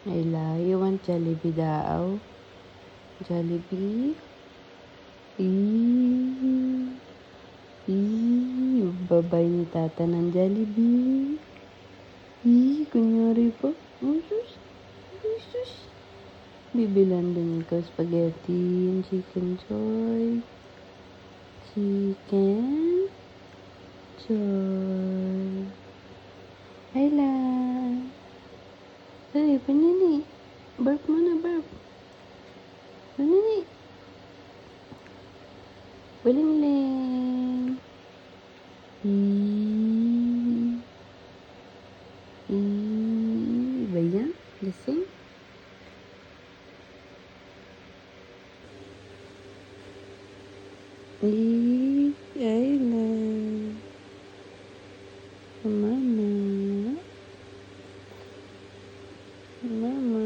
Ayla, you want Jollibee daw? Jollibee? Babay ni tata ng Jollibee. Kunyari pa. Sus. Sus. Bibilan din ko spaghetti, chicken joy. Chicken joy. Ayla. Hey, panini. Burp muna, burp. Panini. Balingling. Ba yan? Lasing? Ayla. Mama. Mama.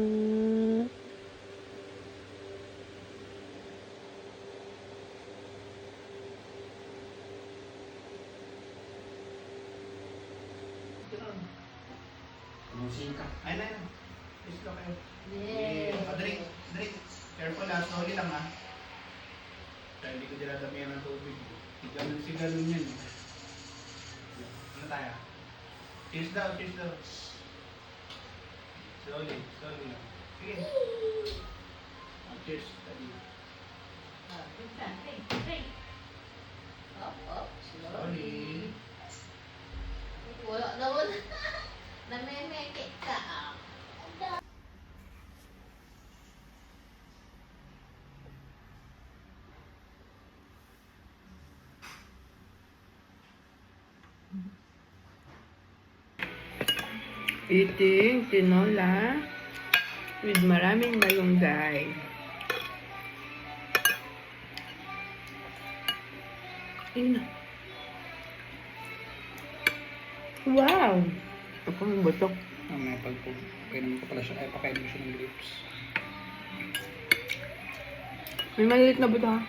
Musika. Ay, na yun. Please go kayo. Yeah. Drink. Drink. Careful ha. Slowly lang ha. Kaya hindi ko dinadamihan ng tubig. Sigalon yan. Ano tayo? Cheers daw. Cheers daw. Slowly. Slowly lang. Sige. Cheers. Slowly. Wala naman. Namemeke ka. Eating tinola with maraming malunggay. Wow! Ako yung batok. May pagpapainom ko pala siya. Ay, pakainom siya ng grapes. May maliit na buto ha?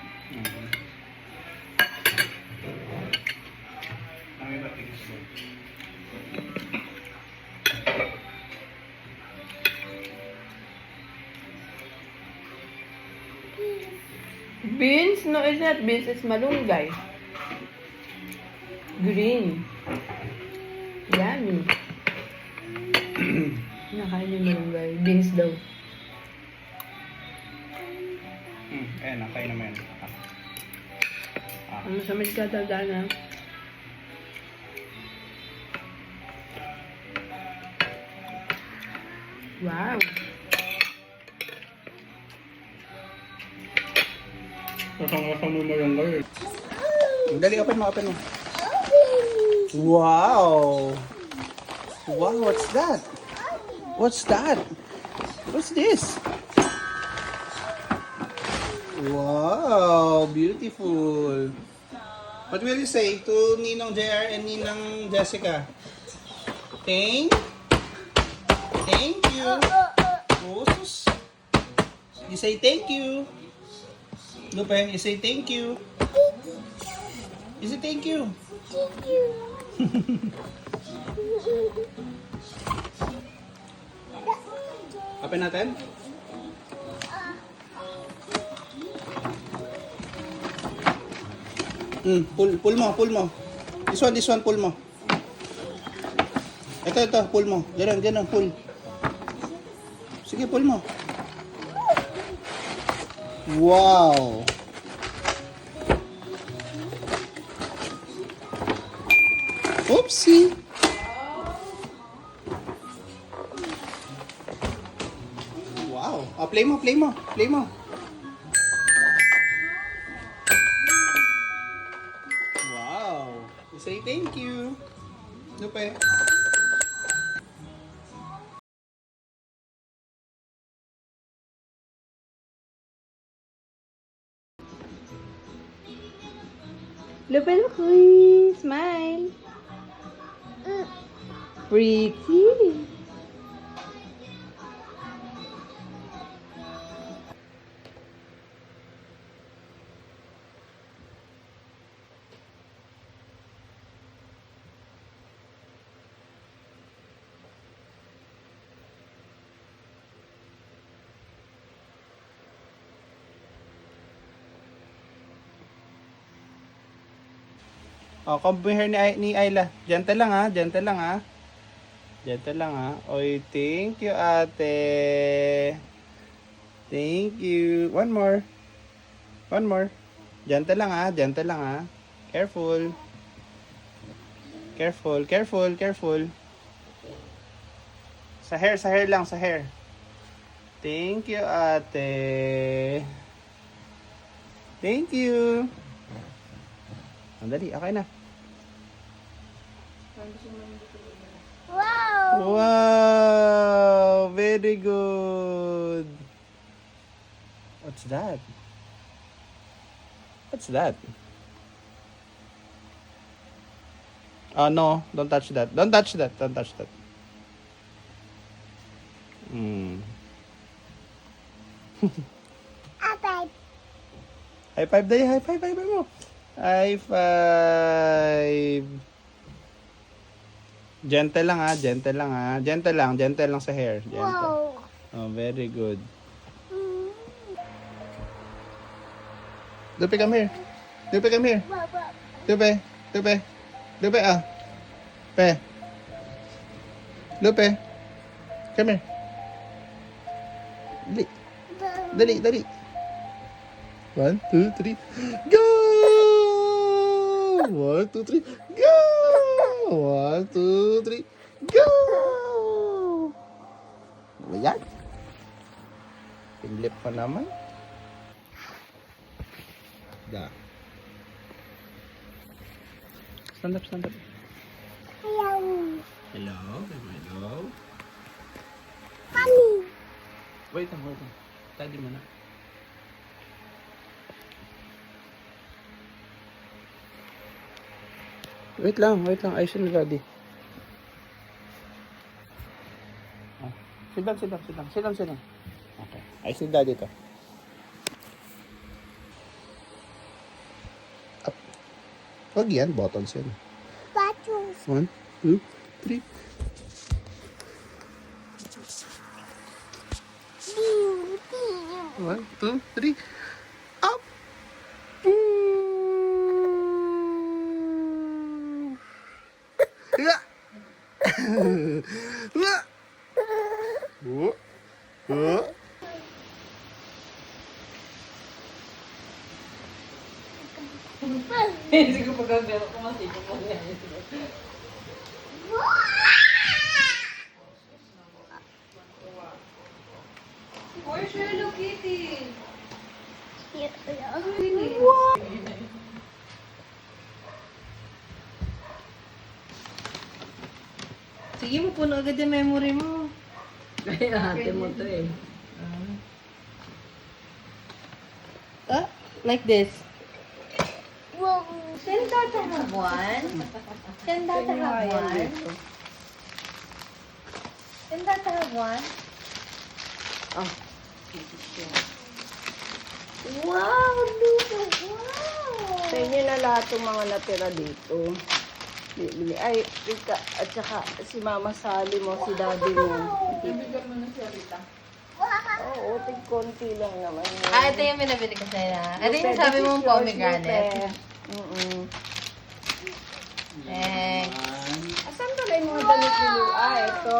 May batigis mo. Beans? No, it's not beans. It's malunggay. Green. Yummy. Nakain yung malunggay. Beans daw. Ayan, nakain naman yan. Ano sa may katagana? Wow. Kasang-kasang mo yung girl. Dali, open mo, open mo. Wow! Wow, what's that? What's that? What's this? Wow, beautiful. What will you say to Ninong JR and Ninang Jessica? Thank you. Oh, sus. You say thank you. Lupe, you say thank you. You say thank you. Thank you. Open natin. Pull mo. This one, pull mo. Ito, pull mo. Ganun, pull. Sige, pull mo. Wow! Oopsie! Wow! Play mo. Wow! You say thank you. Lupe. Lupe, smile. Pretty. Oh, comb mo hair ni Ayla. Gentle lang ha, gentle lang ha. Gentle lang ha. Oy, thank you ate. Thank you. One more. One more. Gentle lang ha, gentle lang ha. Careful. Careful, careful, careful. Sa hair lang, sa hair. Thank you ate. Thank you. Andali, okay na. Wow! Wow! Very good. What's that? What's that? No, don't touch that. Don't touch that. Don't touch that. Abay. High five dahi, high five, high five mo. High five. Gentle lang ha, gentle lang ha. Gentle lang sa hair. Gentle. Wow. Oh, very good. Lupe, come here. Lupe, come here. Lupe, Lupe. Lupe, ah. Pe. Lupe. Come here. Dali. Dali, dali. 1, 2, 3. Go! 1, 2, 3. Go! 1, 2, 3. Go! Ayan. Pinlip pa naman. Da. Stand up, stand up. Hello. Hello, hello. Mommy. Wait lang, wait lang. Tadi mo na. Wait lang. Ayusin ni Daddy. Ah, sit down. Okay. Ayusin ni Daddy to. Up. Wag yan, buttons yan. Battles. 1, 2, 3. Pew, pew. 1, 2, 3. Up! Ya. Ya. Hindi ko pagkagano ko masih ko po yan. Where's your Hello Kitty? Wow. Sige mo, puno agad yung memory mo. Kaya ate mo to eh. Like this. Whoa. Can Tata have one? Can Tata have one? Can Tata have one? Oh. Wow, Luca, wow! Sa inyo na lahat yung mga natira dito. Bili. Ay, Rika, at saka si Mama Sally mo, si Daddy mo. Bibigyan mo na si Rita. Oo, tig-konti lang naman yun. Ah, ito yung binabili ko sa'yo na. Ito yung sabi mong pomegranate. Thanks. Asan pala yung mga damit ni Lu? Ah, ito.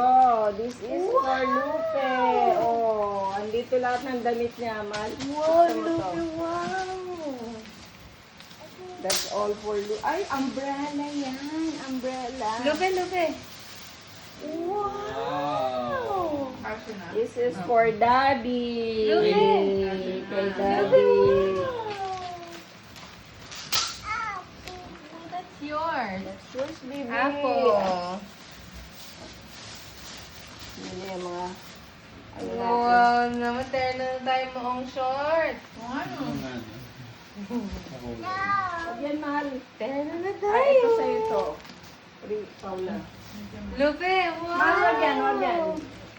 This is for Lupe. Oh, andito lahat ng damit niya, Mal. Wow, Gusto mo to? Lupe, wow. That's all for Lu. Ay, umbrella yan. Umbrella. Lupe. Wow. This is for Daddy. Lupe. Kay Daddy. That's yours. That's yours, baby. Apple. Yun yung mga ano natin. Wow, namatay na tayo moong short. Huwag yan, Mahal. Tera na Ay, tayo. ito sa'yo to. Paula. Lupe, wow. Mahal, wag yan.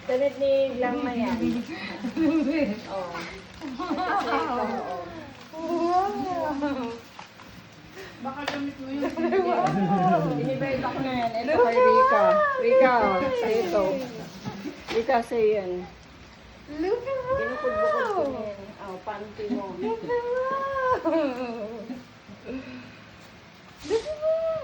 Damit ni Glam na yan. Oo. Ito sa'yo to, oo. Wow. Inibait ako na yan. Ito kay Rika. Rika, sa'yo to. Rika, sa'yo yan. Lupe, wow. Binukod-bukod ko na yan. Oh, panty mo. Lupe, wow. Lupe, wow.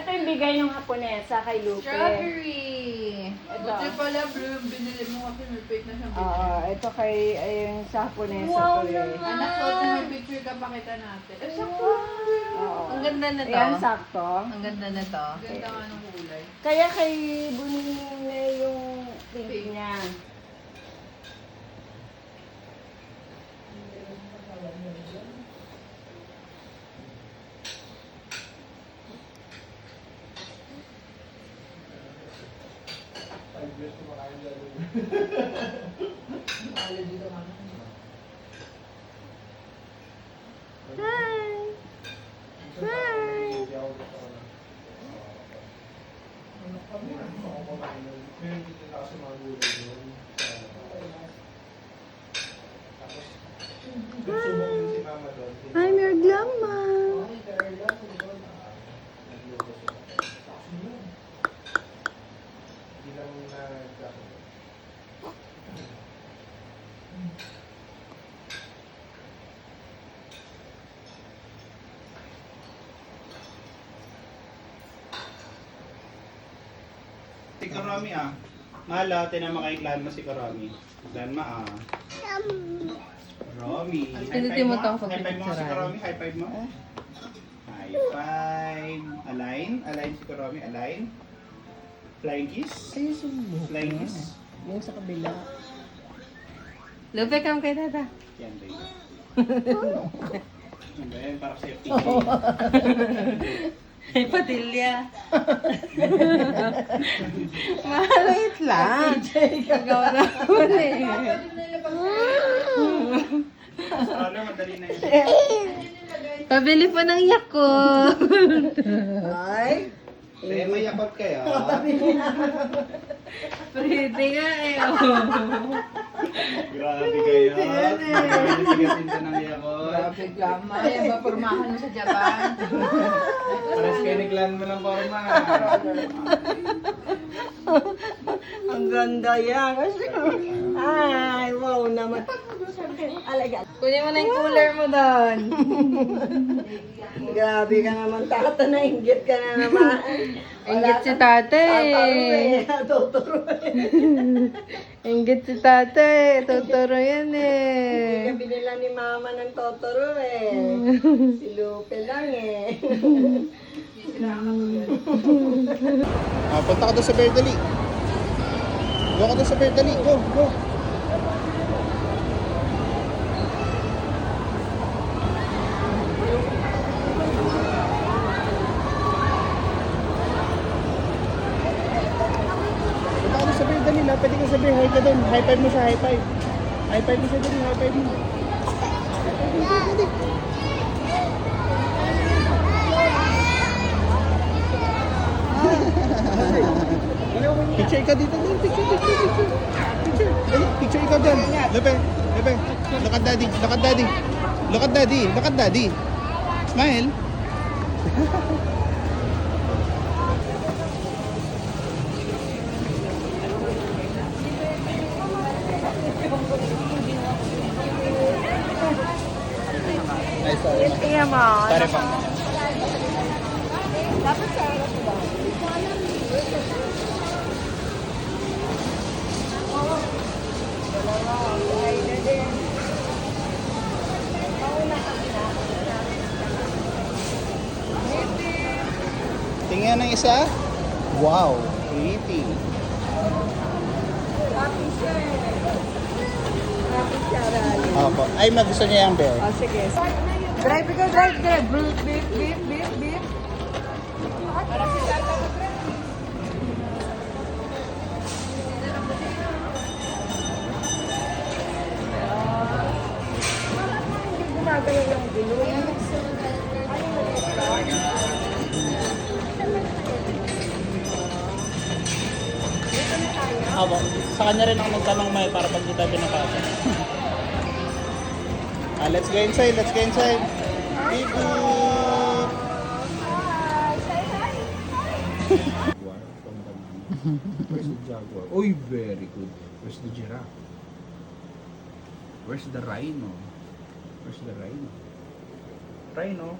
Ito yung bigay ng Haponesa kay Lupe. Strawberry. Ito. Buti pala, bro, binili mo kasi may fake na siyang Oo, picture. ito kay, ayun, sa Haponesa Wow to eh. naman. Anak ko, kung may picture ka, pakita natin. Eh, sakto. Oo. Ang ganda na to. Ayan, sakto. Ang ganda na to. Ganda nga ng kulay. Kaya kay Buning na yung pink niya. Hi! Hi! I'm your grandma. Si Karami ah. Mala, tinama kay Clan mo si Karami. Clan ma ah. Karami. Pinutin mo to ako High five mo si pagpipicturean. Karami. High five mo. High five. Align. Align si Karami. Align. Flying kiss. Ay, sumo. Flying kiss. Yung sa kabila. Lupe, kam kay tata. Yan ba yun? Yan ba yan? Para safety. Ay, patilya. Maliit lang. Gagawa na ako eh. Stroller, madali na yun. Pabili pa ng Yakult. Ay! Eh, may yakot kayo. Pretty nga eh. Grabe kayo. Sigasin ka ng yakot. Grabe, gama. Yan ba, pormahan mo sa Japan? Pares kayo ni Clan mo ng forma. Ang ganda yan. Ay, wow naman. Alaga. Kunin mo na yung cooler mo doon. Grabe ka naman, tata. Nainggit ka na naman. Inggit si tate. Totoro Inggit si tate. Totoro yan Hindi eh. ka binila ni mama ng Totoro eh. Si Lupe lang eh. Punta ka doon sa Bear Dali. Go ka doon sa Bear Dali. Go, go. Punta ka doon sa Bear Dali. Pwede ka sa Bear. Hi ka doon. High five mo siya. High five. High five mo siya dali. High five mo. High five mo. Dali. Picture ka dito. Dali. Picture. Dali. Picture ikaw dyan. Lepe. Lepe. Look at daddy. Look at daddy. Look at daddy. Look at daddy. Smile. Ay, sorry. Iya mo. Sorry pa. Dapat sa harap ba? Ay, na din. Mauna ka na. Tingnan ng isa. Wow. Pretty. Happy siya eh. Happy siya, Rally. Opo. Ay, magusto niya yung bear. Oh, sige. Drive ikaw, drive. Beep, beep, beep, beep, beep. Para si Tata mag-drive. Hindi gumagalaw yung gulong. Opo. Sa kanya rin ako magtanong may para pag kita pinapasa. Let's go inside. Let's go inside. Beep, beep. Where's the jaguar? Oh, very good. Where's the giraffe? Where's the rhino? Where's the rhino? Rhino?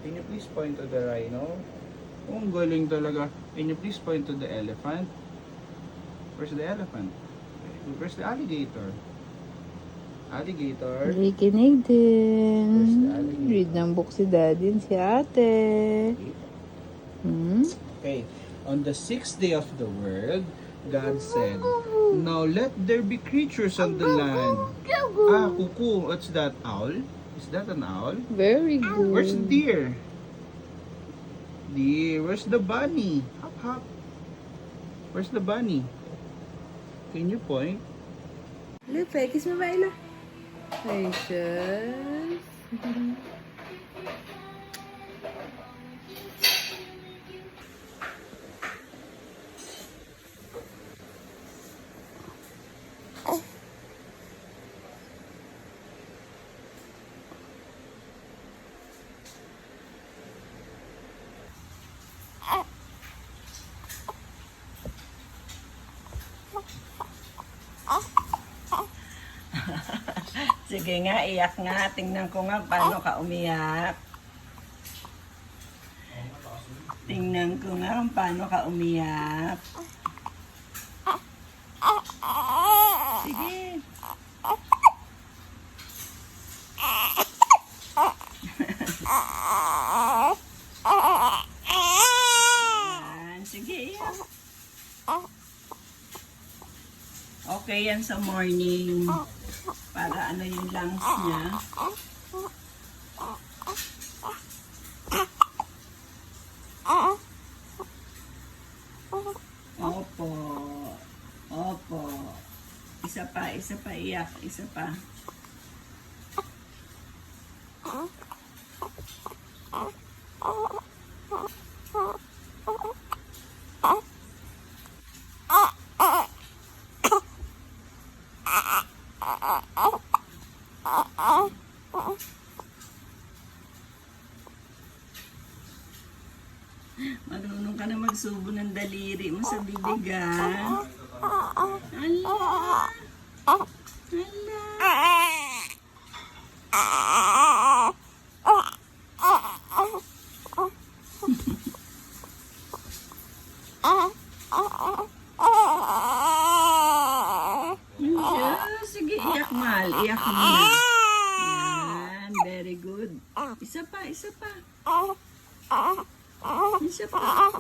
Can you please point to the rhino? Oh, ang galing talaga. Can you please point to the elephant? Where's the elephant? Where's the alligator? Alligator. Nakikinig din. Where's the alligator? Read ng book si daddy si ate. Hmm? Okay. On the sixth day of the world, God said, "Now let there be creatures on the land." Ah, kuku. What's that? Owl? Is that an owl? Very good. Where's the deer? Deer. Where's the bunny? Hop, hop. Where's the bunny? Can you point? Lupe, kiss mo ba Ila? Precious. Sige nga, iyak nga. Tingnan ko nga paano ka umiyak. Tingnan ko nga kung paano ka umiyak. Sige. Yan, sige, iyak. Okay yan sa morning. Para ano yung lungs niya. Opo. Opo. Isa pa, iyak. Isa pa. Marunong ka na magsubo ng daliri mo sa bibig, ah. Ala. Ala. Sige, iyak mal. Iyak mo na. Yan, very good. Isa pa, isa pa. Isa pa.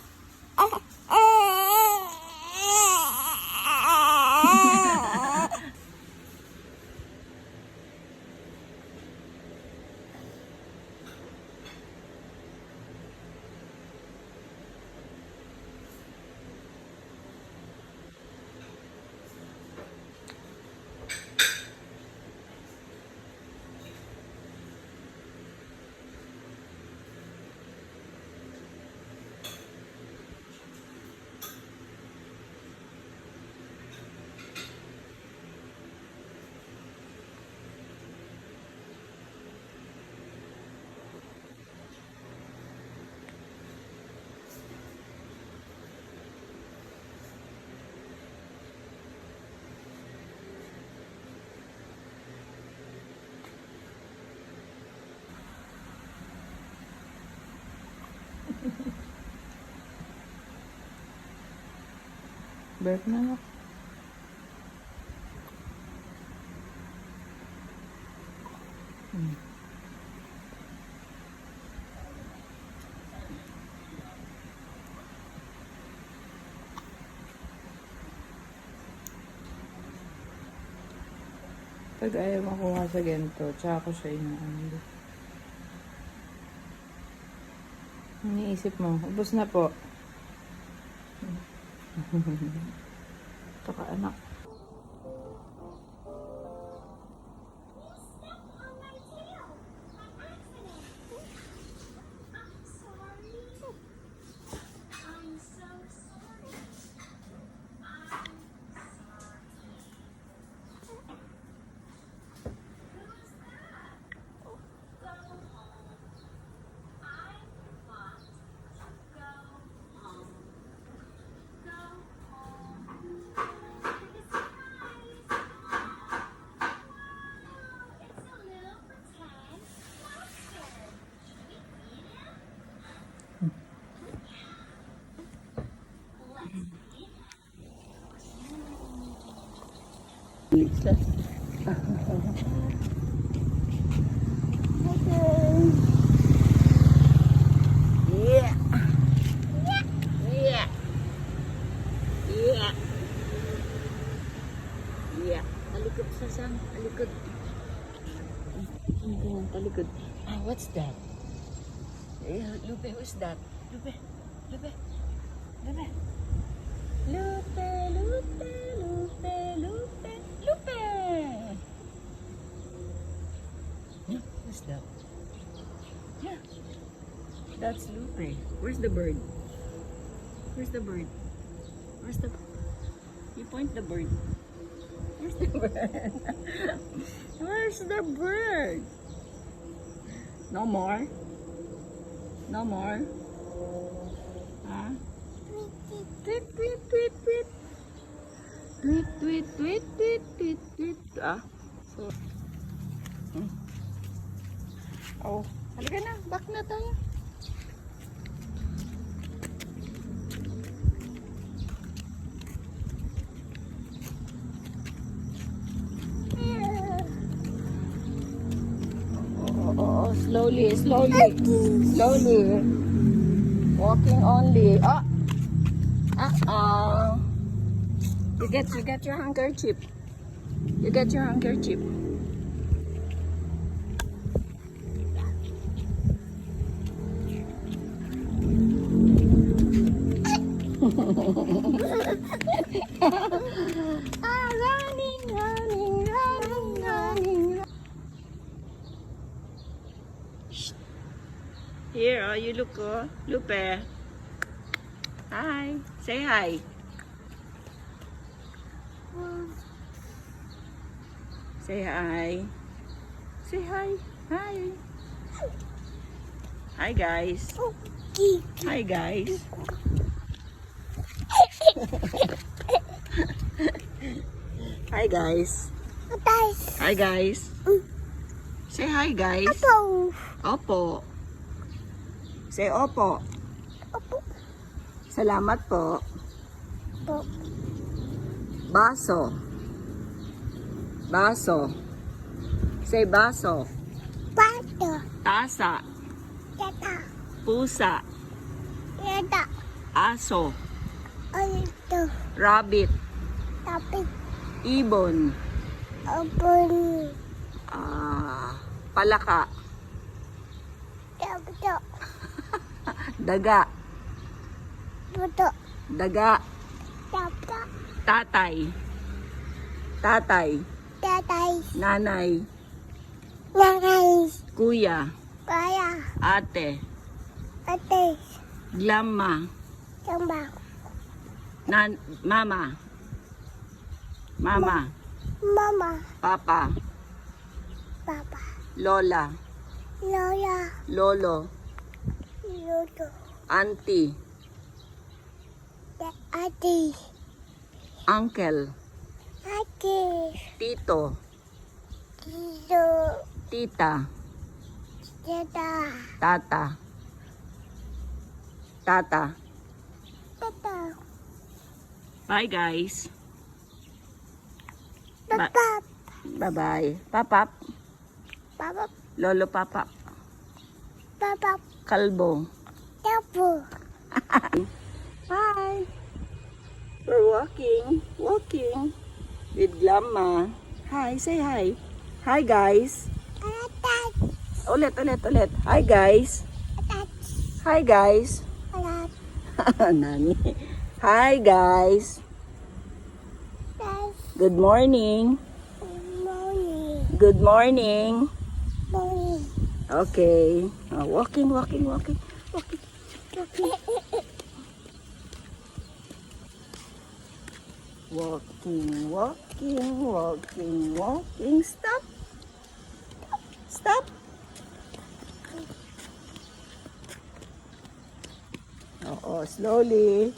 Burp na ako. Pag ayaw makuha sa ganito, tsaka ko siya inaano. Iniisip mo, ubos na po. Ito ka anak. Lisa. Yeah. Yeah. Yeah. Yeah. Talikod sa sang. Talikod. Talikod. Ah, what's that? Lupe, who's that? Lupe. Lupe. Lupe. Lupe, Lupe, Lupe, Lupe, Lupe. Yeah, who's that? Yeah. That's Lupe. Where's the bird? Where's the bird? Where's the... You point the bird. Where's the bird? Where's the bird? No more? No more? Huh? Tweet, tweet, tweet, tweet. Tweet, tweet, tweet, tweet, tweet, tweet. Ah, so... Oh, halika na. Back na tayo. Oh, slowly, slowly, slowly. Walking only. Ah, You get your handkerchief. You get your handkerchief. Running, running, running, running. Here, oh, you look, oh, Lupe. Hi, say hi. Say hi. Say hi. Hi. Hi, guys. Hi, guys. Hi, guys. Hi, guys. Say hi, guys. Opo. Say opo. Salamat po. Baso. Baso. Say baso. Tasa. Pusa. Aso. Rabbit. Ibon. Palaka. Daga. Daga. Tatay. Tatay. Nanay. Kuya. Ate. Grandma. Mama. Mama. Papa. Lola. Lolo. Auntie. Uncle. Tito. Tita. Tata. Bye, guys. Bye-bye. Papap. Lolo Papa. Kalbo. Hi. We're walking with Grandma. Hi, say hi. Hi, guys. Ulit. Hi, guys. Hi, guys. Nani. Hi, guys. Good morning. Good morning. Okay. Walking. Walking. Stop. Oo, slowly.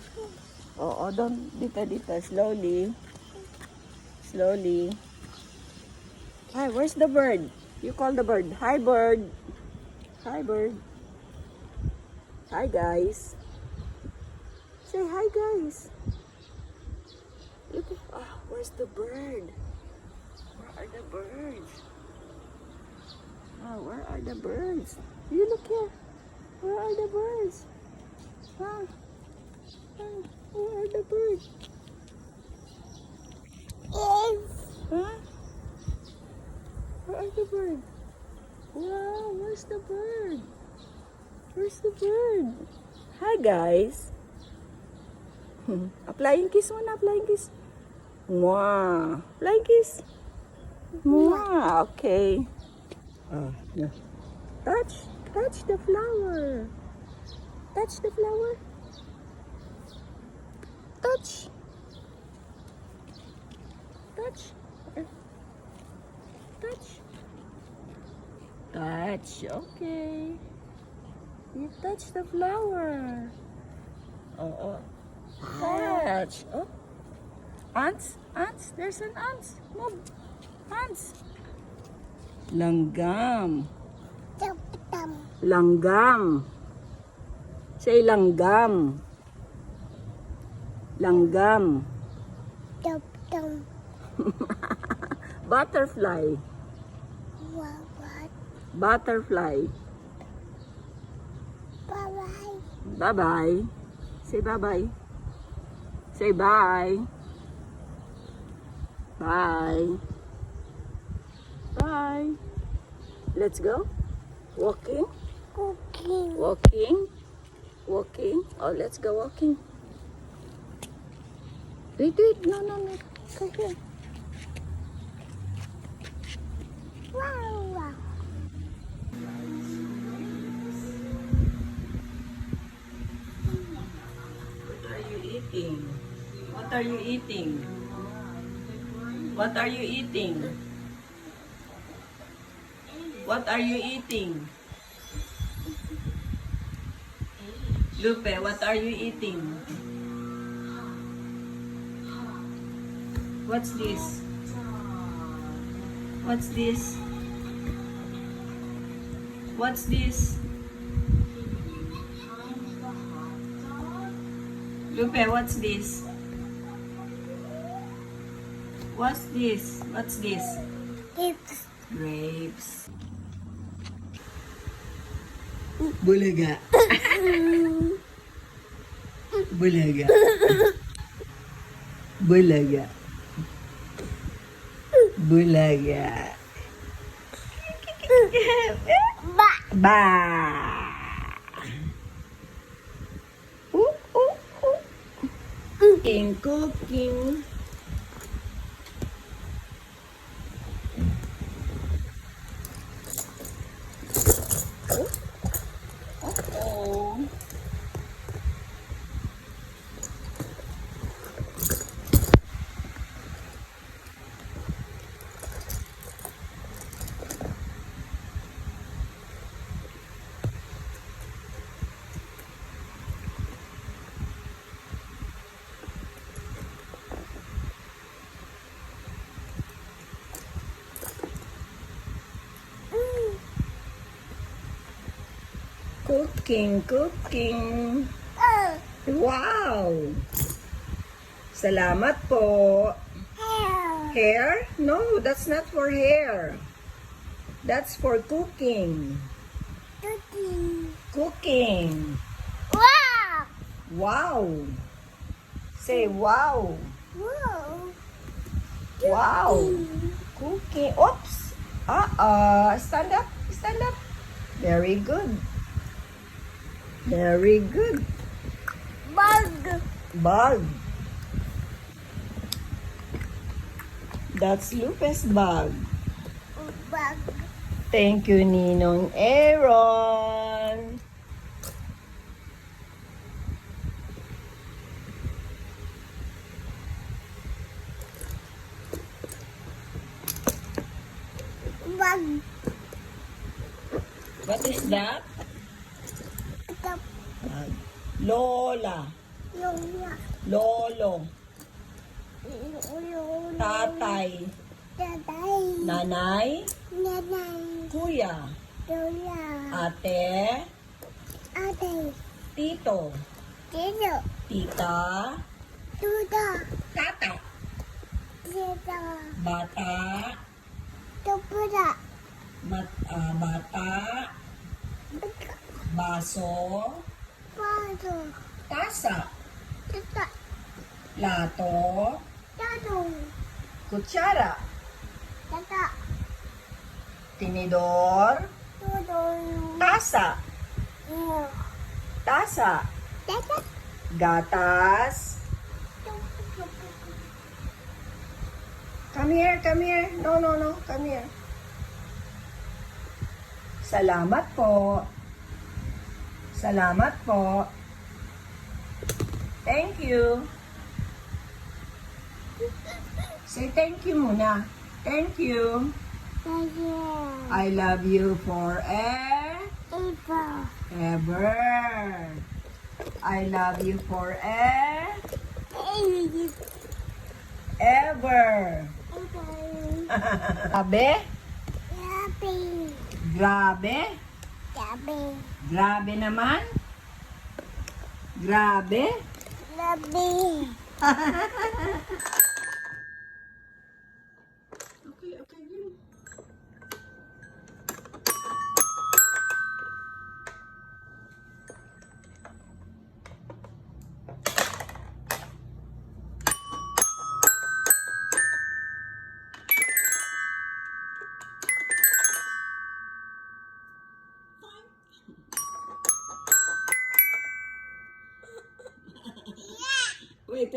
Oo, don't dito. Slowly. Hi, where's the bird? You call the bird. Hi, bird. Hi, guys. Say hi, guys. Look. Where's the bird? are the birds? Where are the birds? You look here. Where are the birds? Huh? Where are the birds? Huh? Where are the birds? Wow, where's the bird? Where's the bird? Hi guys. Flying kiss muna, flying kiss. Mwah. Flying kiss. Mwah. Okay. Yeah. Touch the flower. Touch the flower. Touch. Touch. Touch. Touch. Okay. You touch the flower. Oh. Touch. Oh. Ants. There's an ants. Move. Ants. Langgam. Langgam. Say langgam. Langgam. Butterfly. Butterfly. Bye-bye. Say bye-bye. Say bye. Bye. Bye. Let's go. Walking. Walking. Oh, let's go walking. Wait. No. Come here. Wow. What are you eating? What are you eating? What are you eating? What are you eating? Lupe, what are you eating? What's this? What's this? What's this? Lupe, what's this? What's this? What's this? Grapes. Bulaga. Bulaga. Bulaga. Bulaga. Ba. Cooking. Oh. Cooking. Wow! Salamat po. Hair? No, that's not for hair. That's for cooking. Cooking. Wow! Say wow. Wow! Cooking. Oops! Stand up. Very good. Bug. That's Lupe's bug. Thank you, Ninong Aaron. What is that? Lola. Lolo. Tatay. Nanay. Kuya. Ate. Tito. Tita. Tata. Bata. Tupura. Bata. Baso. Pato. Tasa. Tata. Plato. Tato. Kutsara. Tata. Tinidor. Todo. Tasa. Iyo. Tasa. Tata. Gatas. Come here, come here. No, no, no. Come here. Salamat po. Salamat po. Thank you. Say thank you muna. Thank you. Taya. I love you forever. Ipa. I love you forever. Ipa. Ever. Grabe? Yapi. Grabe? Yapi. Grabe naman? Grabe? Yapi. Okay, okay, yun. Wait.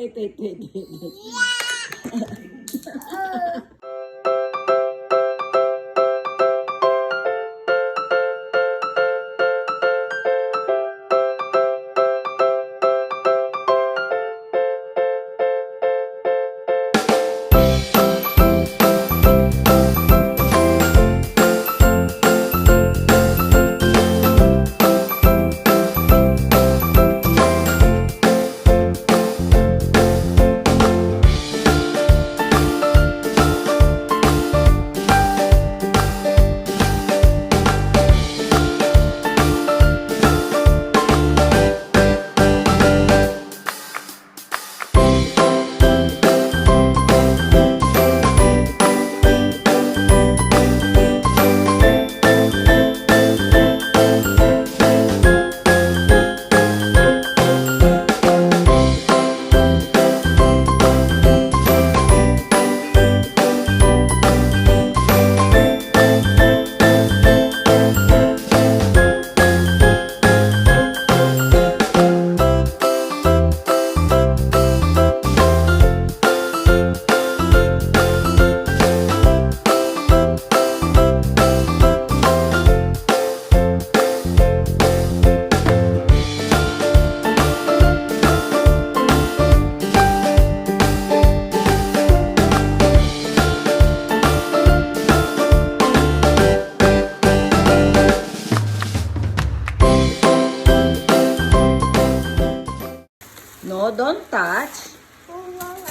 No, don't touch.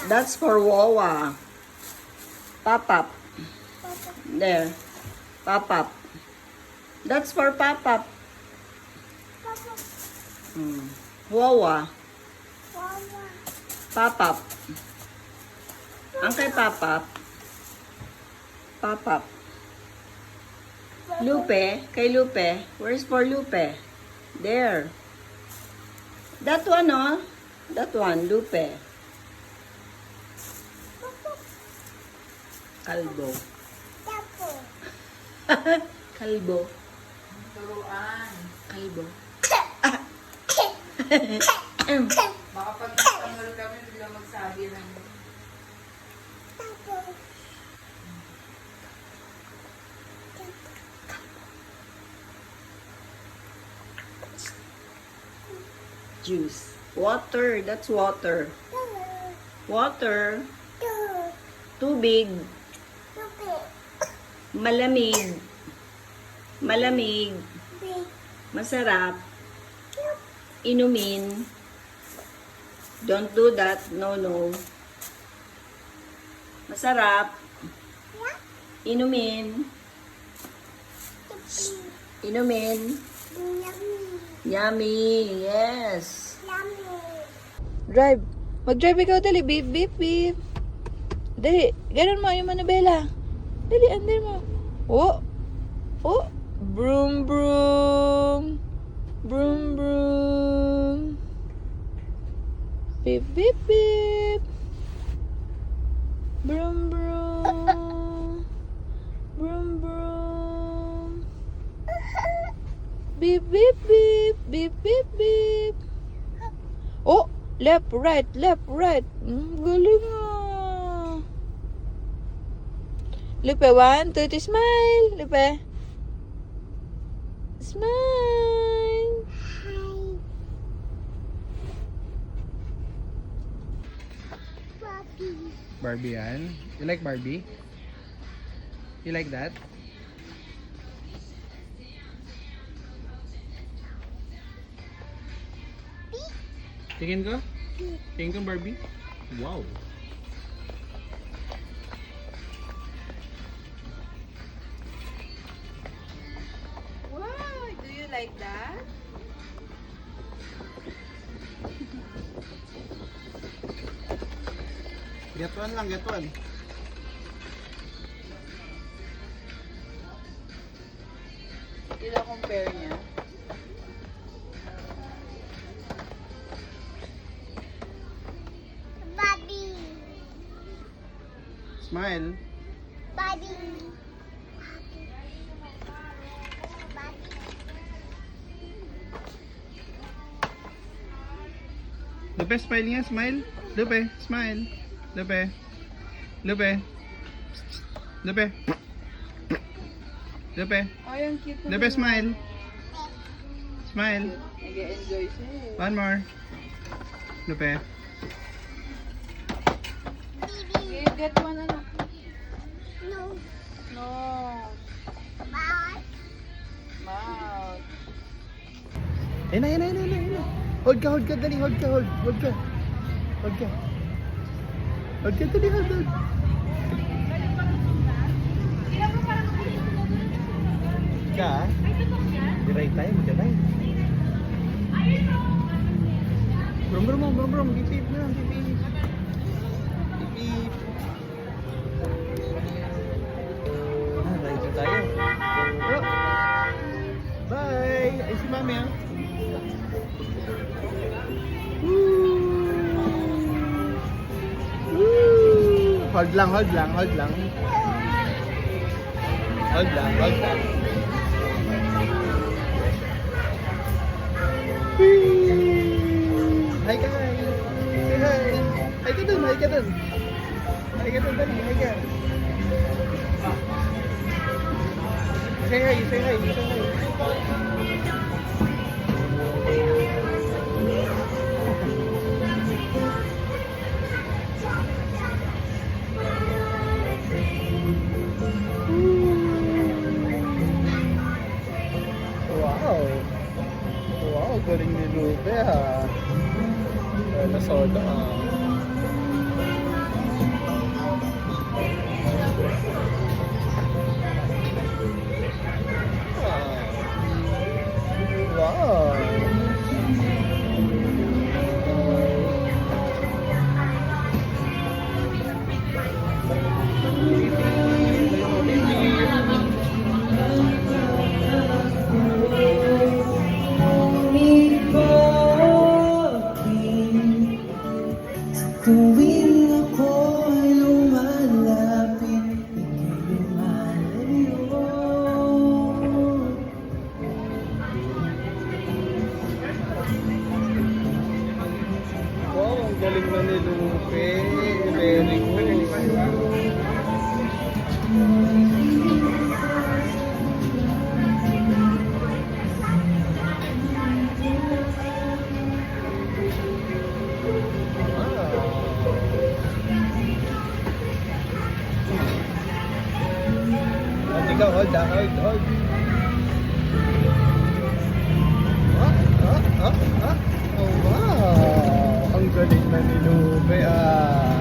That's for Wawa. Pop-up. There. Pop-up. That's for Pop-up. Wawa. Pop-up. Ang kay Pop-up. Pop-up. Lupe. Kay Lupe. Where's for Lupe? There. That one, oh. That one, Lupe. Kalbo. Kalbo. Turuan. Kalbo. Baka pag nagtanggol kami, biglang magsabi ng... Juice. Water. That's water. Water. Tubig. Malamig. Malamig. Masarap. Inumin. Don't do that. No, no. Masarap. Inumin. Inumin. Yummy. Yes. Drive. Mag-drive ikaw, dali. Beep, beep, beep. Dali. Ganun mo yung Manabela. Dali, under mo. Oh! Oh! Broom, broom! Broom, broom! Beep, beep, beep! Broom, broom! Broom, broom! Beep, beep, beep! Beep, beep, beep! Oh! Left, right, left, right! Galing ah! Lupe, 1, 2, 3, smile! Lupe! Smile! Barbie. Barbie yan. You like Barbie? You like that? Tingin ko? Tingin ko Barbie? Wow! Wow! Do you like that? Get one lang, get one. Sila compare niya. Barbie. Smile. Barbie. Lupe, smile nga, smile. Lupe, smile. Lupe. Lupe. Lupe. Lupe. Ay, ang cute na. Lupe, smile. Smile. Nag-enjoy siya eh. One more. Lupe. Okay, get one ano. No. No. Bye. Mouth. Ayun na, ayun na, ayun na, ayun na. Hold ka, dali, hold ka. Hold ka, dali, hold. Ka? The right time, the right. Brum, bipip na, bipip. Bipip. Right na tayo. Oh. Bye! Ay, si Mami ah. Hold lang. Hold lang. Hi guys! Say hi! Hi ka dun, dali, hi ka. Say hi. Wow, galing ni Lupe ha. Nasoda ha. Wow. Tuwing ako'y lumalapit, ika'y lumalayo. Wow, ang galing na ni Lupe. Very good. Ikaw, hold. Oh, wow. Ang galing na ni Lupe ah.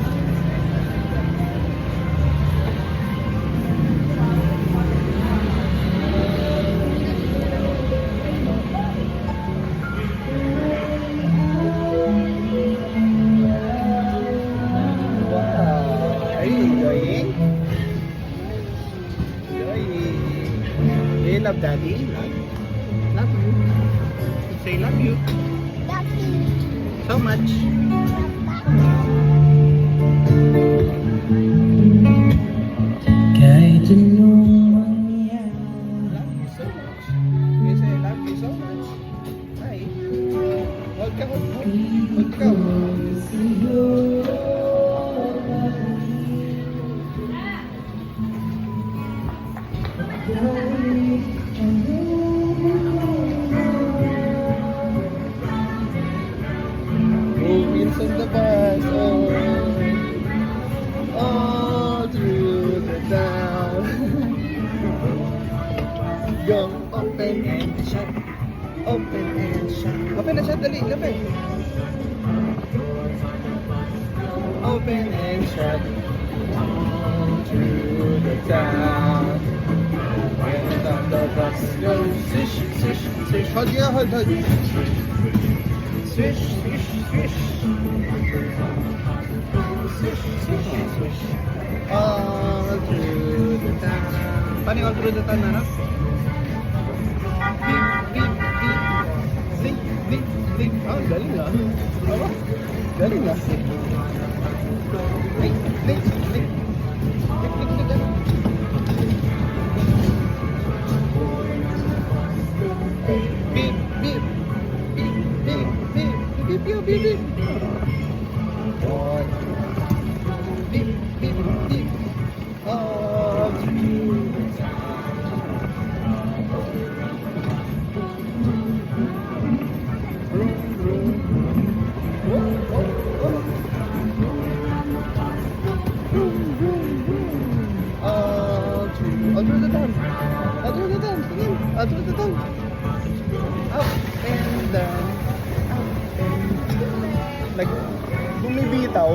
Wow. Are you enjoying? Enjoying. love daddy? Love you. Say love you. Ducky. So much. Kahit anong mangyari. Love you so much. You say love you so much. Hi. Huwag ka, huwag ka. Huwag ka. Wheels on the bus, all through the town. Go open and shut, open and shut. Open and shut, dali, lapit. Open and shut, all through the town. And on the bus goes, swish, swish, swish. Hold, yeah, hold. Swish, swish, swish. Swish, swish, swish. All through the town. Paano yung all through the town, ano? Beep, beep, beep. Zing, zing, zing. Oh, galing ah. Oh, galing ah. Zing, zing, zing. Zing, zing, zing. Beep, beep. Beep, beep, beep. Beep, beep, beep, beep. Beep, beep, beep. All through the room, room. Whoa, whoa, whoa. Room, room, room. All through the town. All through the town. Sige, all through the town. Up and down. Up and down. Like, bumibitaw.